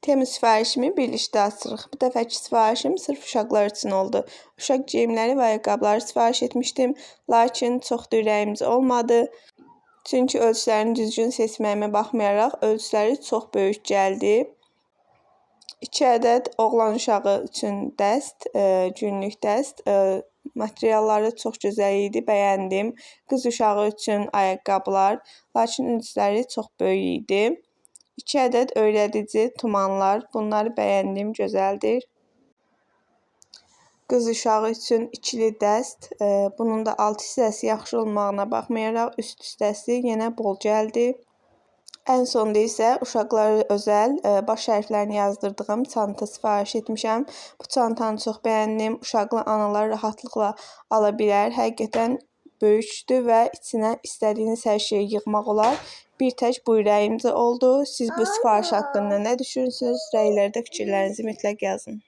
Temu sifarişimi birlikdə açırıq. Bu dəfəki sifarişim sırf uşaqlar üçün oldu. Uşaq geyimləri və ayaqqabıları sifariş etmişdim, lakin çox da ürəyimcə olmadı. Çünki ölçülərini düzgün seçməyimə baxmayaraq ölçüləri çox böyük gəldi. 2 ədəd oğlan uşağı üçün dəst, günlük dəst. Materialları çox gözəl idi, bəyəndim. Qız uşağı üçün ayaqqabılar, lakin ölçüləri çox böyük idi. 2 ədəd öyrədici tumanlar, bunları bəyəndim, gözəldir. Qız uşağı üçün ikili dəst, bunun da alt hissəsi yaxşı olmağına baxmayaraq üst hissəsi yenə bol gəldi. Ən sonda isə uşaqlara özəl baş hərflərini yazdırdığım çanta sifariş etmişəm. Bu çantanı çox bəyəndim. Uşaqlı analar rahatlıqla ala bilər. Həqiqətən böyükdür və içinə istədiyiniz hər şeyi yığmaq olar. Bir tək bu ürəyimcə oldu. Siz bu sifariş haqqında nə düşünürsünüz? Rəylərdə fikirlərinizi mütləq yazın.